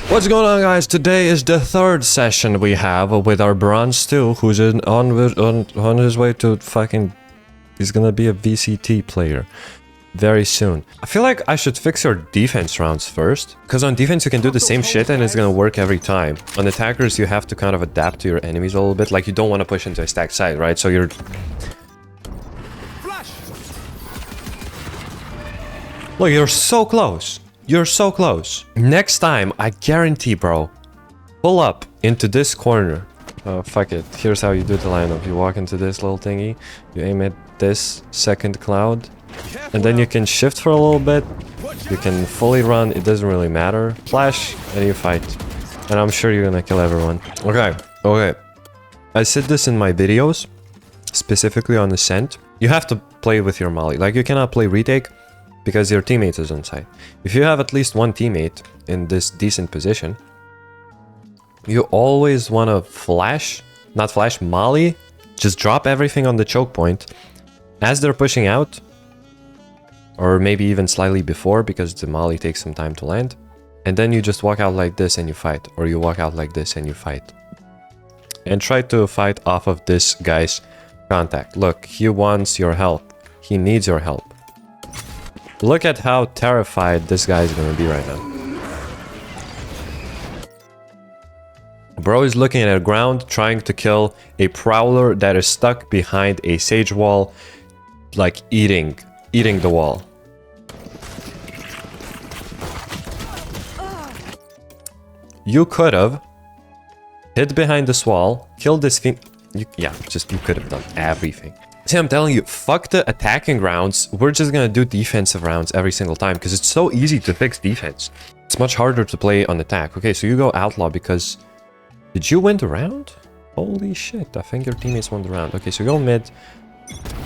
What's going on, guys? Today is the third session we have with our Bronze 2, who's on his way to fucking... He's gonna be a VCT player very soon. I feel like I should fix your defense rounds first, because on defense you can do the same shit and it's gonna work every time. On attackers you have to kind of adapt to your enemies a little bit, like you don't want to push into a stacked side, right? So you're... Look, you're so close. You're so close. Next time, I guarantee, bro, pull up into this corner. Fuck it. Here's how you do the lineup. You walk into this little thingy, you aim at this second cloud, and then you can shift for a little bit. You can fully run, it doesn't really matter. Flash, and you fight. And I'm sure you're gonna kill everyone. Okay. I said this in my videos, specifically on Ascent. You have to play with your molly. Like, you cannot play retake, because your teammate is on site. If you have at least one teammate in this decent position, you always want to molly, just drop everything on the choke point as they're pushing out, or maybe even slightly before, because the molly takes some time to land, and then you just walk out like this and you fight, or you walk out like this and you fight. And try to fight off of this guy's contact. Look, he wants your help. He needs your help. Look at how terrified this guy is gonna be right now. Bro is looking at the ground, trying to kill a prowler that is stuck behind a sage wall, like eating the wall. You could have hid behind this wall, killed this thing. You could have done everything. See, I'm telling you, fuck the attacking rounds. We're just gonna do defensive rounds every single time, because it's so easy to fix defense. It's much harder to play on attack. Okay, so you go Outlaw because... Did you win the round? Holy shit, I think your teammates won the round. Okay, so you go mid.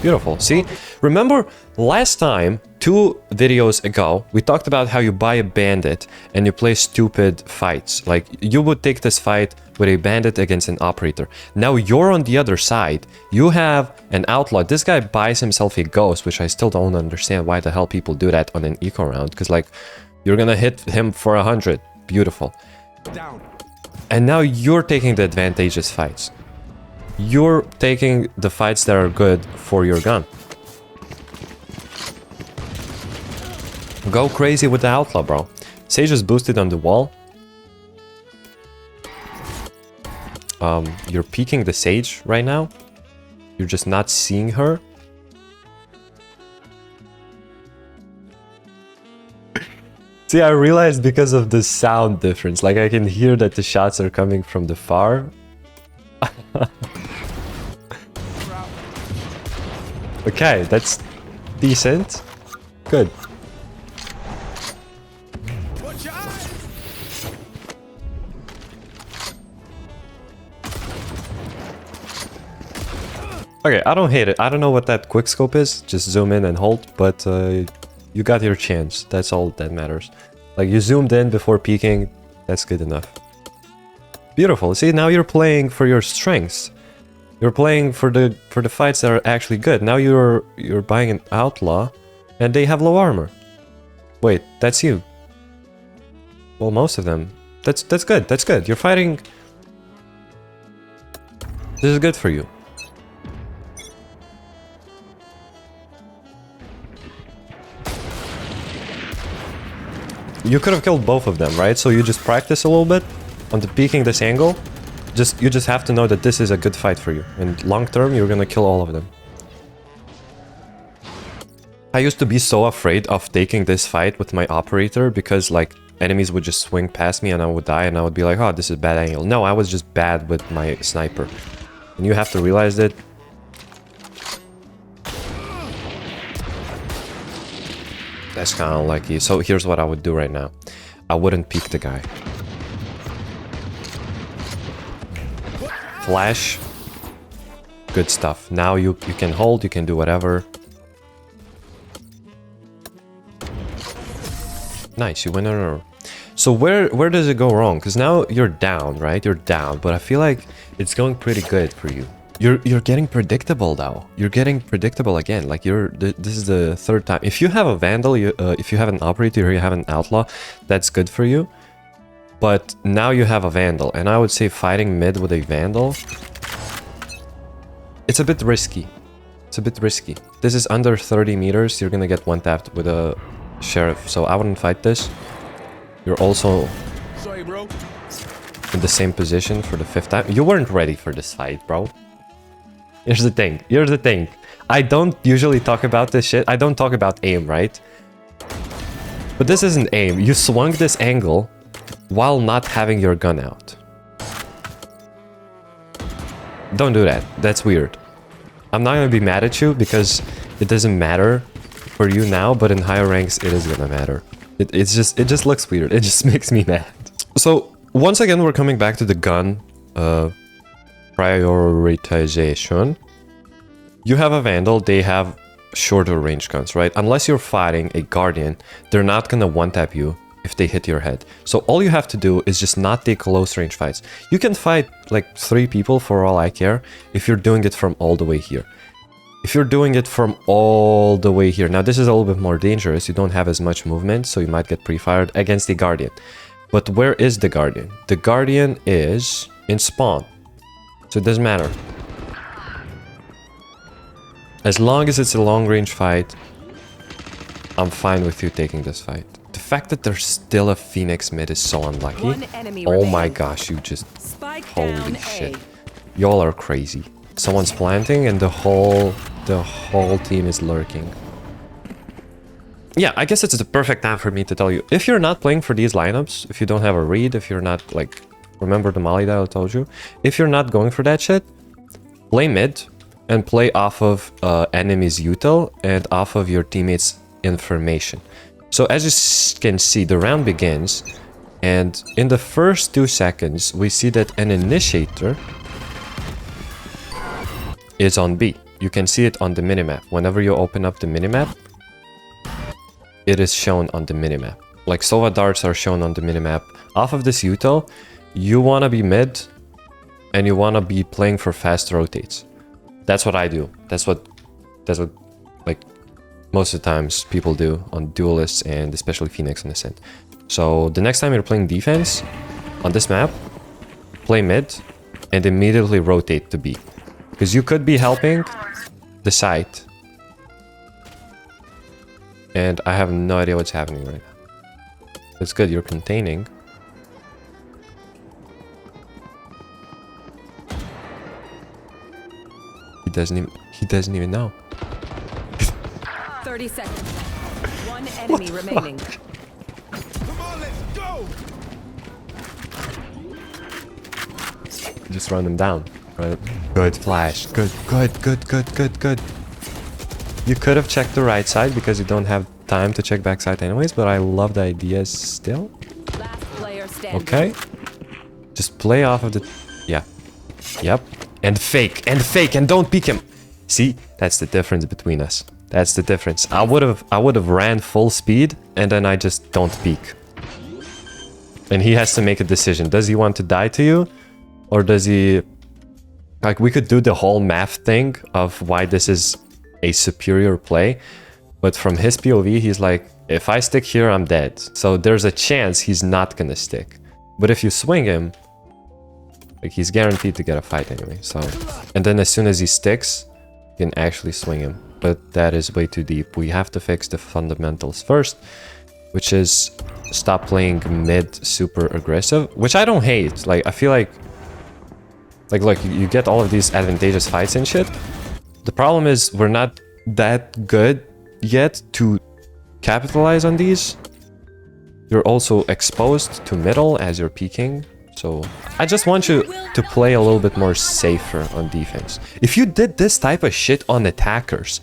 Beautiful. See? Remember last time, 2 videos ago, we talked about how you buy a bandit and you play stupid fights. Like, you would take this fight with a bandit against an operator. Now you're on the other side. You have an outlaw. This guy buys himself a ghost, which I still don't understand why the hell people do that on an eco round. Because, like, you're gonna hit him for 100. Beautiful. Down. And now you're taking the advantageous fights. You're taking the fights that are good for your gun. Go crazy with the outlaw, bro. Sage is boosted on the wall. You're peeking the Sage right now. You're just not seeing her. See, I realized because of the sound difference. Like, I can hear that the shots are coming from the far. Okay, that's decent. Good. Okay, I don't hate it. I don't know what that quickscope is. Just zoom in and hold, but you got your chance. That's all that matters. Like, you zoomed in before peeking. That's good enough. Beautiful. See, now you're playing for your strengths. You're playing for the fights that are actually good. Now you're buying an outlaw, and they have low armor. Wait, that's you. Well, most of them. That's good. That's good. You're fighting. This is good for you. You could have killed both of them, right? So you just practice a little bit on the peeking this angle. You just have to know that this is a good fight for you. And long term, you're gonna kill all of them. I used to be so afraid of taking this fight with my operator because, like, enemies would just swing past me and I would die and I would be like, oh, this is a bad angle. No, I was just bad with my sniper. And you have to realize that. That's kind of unlucky. So here's what I would do right now. I wouldn't peek the guy. Flash. Good stuff. Now you can hold, you can do whatever. Nice, you win a row. So where does it go wrong? Because now you're down, right? You're down, but I feel like it's going pretty good for you. You're getting predictable though. You're getting predictable again. Like this is the third time. If you have a Vandal, if you have an Operator or you have an Outlaw, that's good for you. But now you have a Vandal, and I would say fighting mid with a Vandal, it's a bit risky. It's a bit risky. This is under 30 meters. You're gonna get one-tapped with a Sheriff, so I wouldn't fight this. You're also Sorry, bro. in the same position for the 5th time. You weren't ready for this fight, bro. Here's the thing. Here's the thing. I don't usually talk about this shit. I don't talk about aim, right? But this isn't aim. You swung this angle while not having your gun out. Don't do that. That's weird. I'm not gonna be mad at you because it doesn't matter for you now, but in higher ranks it is gonna matter. It just looks weird. It just makes me mad. So once again we're coming back to the gun prioritization. You have a Vandal, they have shorter range guns, right? Unless you're fighting a Guardian, they're not gonna one-tap you if they hit your head. So all you have to do is just not take close range fights. You can fight like 3 people for all I care if you're doing it from all the way here. If you're doing it from all the way here, now this is a little bit more dangerous. You don't have as much movement, so you might get pre-fired against the Guardian. But where is the Guardian? The Guardian is in spawn, so it doesn't matter. As long as it's a long range fight, I'm fine with you taking this fight. The fact that there's still a Phoenix mid is so unlucky. Oh my gosh, you just... Holy shit. Y'all are crazy. Someone's planting and the whole team is lurking. Yeah, I guess it's the perfect time for me to tell you. If you're not playing for these lineups, if you don't have a read, if you're not like... Remember the molly that I told you? If you're not going for that shit, play mid and play off of enemy's util and off of your teammates' information. So as you can see, the round begins, and in the first 2 seconds, we see that an initiator is on B. You can see it on the minimap. Whenever you open up the minimap, it is shown on the minimap. Like Sova darts are shown on the minimap. Off of this util, you want to be mid, and you want to be playing for fast rotates. That's what I do. That's what like most of the times people do on duelists and especially Phoenix and Ascent. So the next time you're playing defense on this map, play mid and immediately rotate to B. Because you could be helping the site. And I have no idea what's happening right now. It's good, you're containing. He doesn't even know. 30 seconds. One enemy remaining. Come on, let's go. Just run them down. Right? Good flash. Good. You could have checked the right side because you don't have time to check backside anyways, but I love the idea still. Last player standing. Okay. Just play off of the... Yeah. Yep. And fake. And don't peek him. See? That's the difference between us. That's the difference. I would have ran full speed and then I just don't peek. And he has to make a decision. Does he want to die to you? Or does he... Like, we could do the whole math thing of why this is a superior play. But from his POV, he's like, if I stick here, I'm dead. So there's a chance he's not gonna stick. But if you swing him, like, he's guaranteed to get a fight anyway. So, and then as soon as he sticks, you can actually swing him. But that is way too deep. We have to fix the fundamentals first, which is stop playing mid super aggressive, which I don't hate. Like, I feel like look, you get all of these advantageous fights and shit. The problem is we're not that good yet to capitalize on these. You're also exposed to middle as you're peeking. So I just want you to play a little bit more safer on defense. If you did this type of shit on attackers,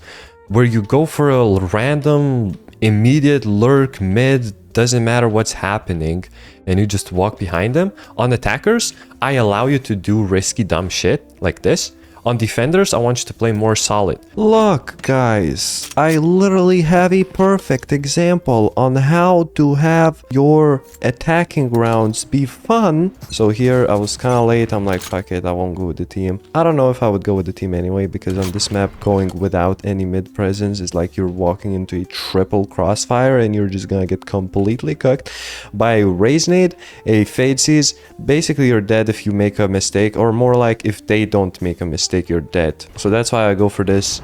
where you go for a random immediate lurk mid, doesn't matter what's happening, and you just walk behind them, on attackers, I allow you to do risky dumb shit like this. On defenders, I want you to play more solid. Look, guys, I literally have a perfect example on how to have your attacking rounds be fun. So here, I was kind of late. I'm like, fuck it, I won't go with the team. I don't know if I would go with the team anyway, because on this map, going without any mid presence is like you're walking into a triple crossfire and you're just gonna get completely cooked by a raise nade, a fade seize. Basically, you're dead if you make a mistake, or more like if they don't make a mistake, you're dead. So that's why I go for this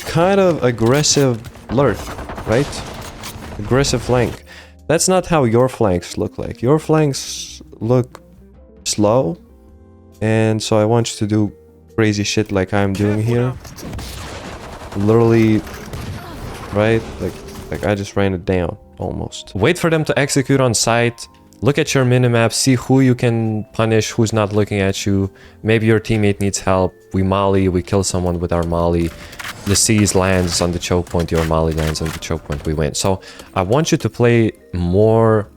kind of aggressive lurk, right? Aggressive flank. That's not how your flanks look like. Your flanks look slow, and so I want you to do crazy shit like I'm doing here. Literally, right? Like I just ran it down almost. Wait for them to execute on sight. Look at your minimap, see who you can punish, who's not looking at you. Maybe your teammate needs help. We molly, we kill someone with our molly. The seize lands on the choke point, your molly lands on the choke point, we win. So I want you to play more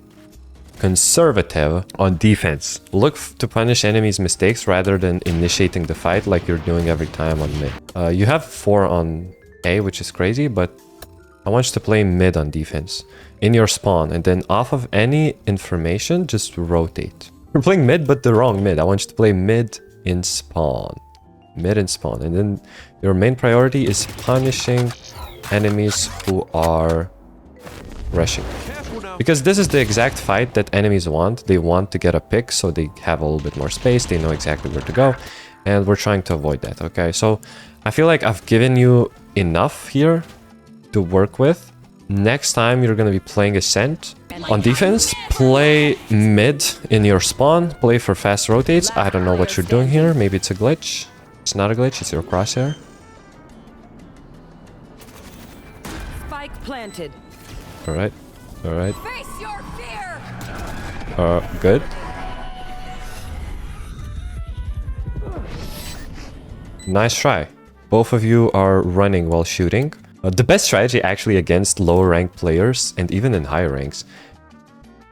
conservative on defense. Look to punish enemies' mistakes rather than initiating the fight like you're doing every time on mid. You have 4 on A, which is crazy, but I want you to play mid on defense in your spawn, and then off of any information, just rotate. You're playing mid, but the wrong mid. I want you to play mid in spawn. Mid in spawn. And then your main priority is punishing enemies who are rushing. Because this is the exact fight that enemies want. They want to get a pick, so they have a little bit more space. They know exactly where to go. And we're trying to avoid that, okay? So I feel like I've given you enough here to work with. Next time you're gonna be playing Ascent. On defense, play mid in your spawn, play for fast rotates. I don't know what you're doing here, maybe it's a glitch. It's not a glitch, it's your crosshair. Spike planted. Alright, alright. Face your fear. Good. Nice try. Both of you are running while shooting. The best strategy actually against lower ranked players and even in higher ranks,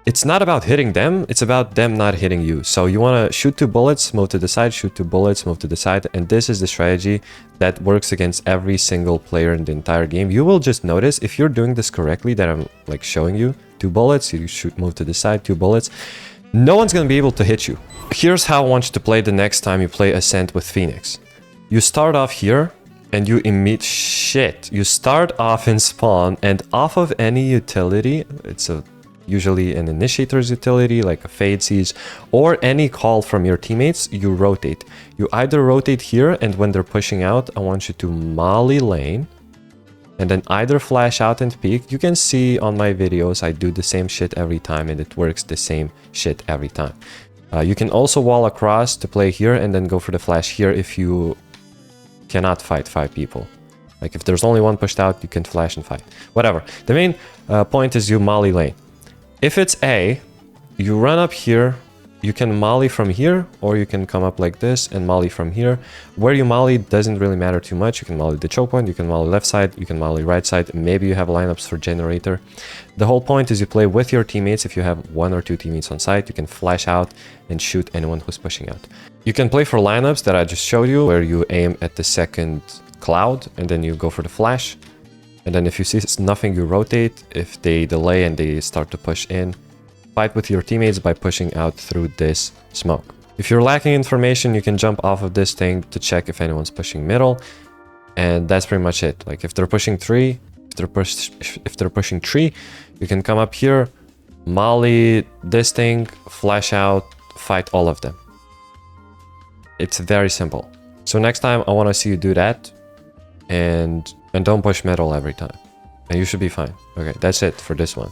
it's not about hitting them, it's about them not hitting you. So you want to shoot 2 bullets, move to the side, shoot 2 bullets, move to the side. And this is the strategy that works against every single player in the entire game. You will just notice if you're doing this correctly that I'm like showing you 2 bullets, you shoot, move to the side, 2 bullets. No one's going to be able to hit you. Here's how I want you to play the next time you play Ascent with Phoenix. You start off here. And you emit shit. You start off in spawn, and off of any utility, it's usually an initiator's utility like a fade seize, or any call from your teammates, you rotate. You either rotate here, and when they're pushing out, I want you to molly lane, and then either flash out and peek. You can see on my videos, I do the same shit every time, and it works the same shit every time. You can also wall across to play here, and then go for the flash here if you cannot fight 5 people. Like if there's only one pushed out, you can flash and fight. Whatever. The main point is you molly lane. If it's A, you run up here, you can molly from here, or you can come up like this and molly from here. Where you molly doesn't really matter too much. You can molly the choke point, you can molly left side, you can molly right side. Maybe you have lineups for generator. The whole point is you play with your teammates. If you have 1 or 2 teammates on site, you can flash out and shoot anyone who's pushing out. You can play for lineups that I just showed you, where you aim at the second cloud and then you go for the flash. And then if you see nothing, you rotate. If they delay and they start to push in, fight with your teammates by pushing out through this smoke. If you're lacking information, you can jump off of this thing to check if anyone's pushing middle. And that's pretty much it. Like if they're pushing 3, if they're pushing 3, you can come up here, molly this thing, flash out, fight all of them. It's very simple. So next time I want to see you do that, and don't push middle every time, and you should be fine. Okay, that's it for this one.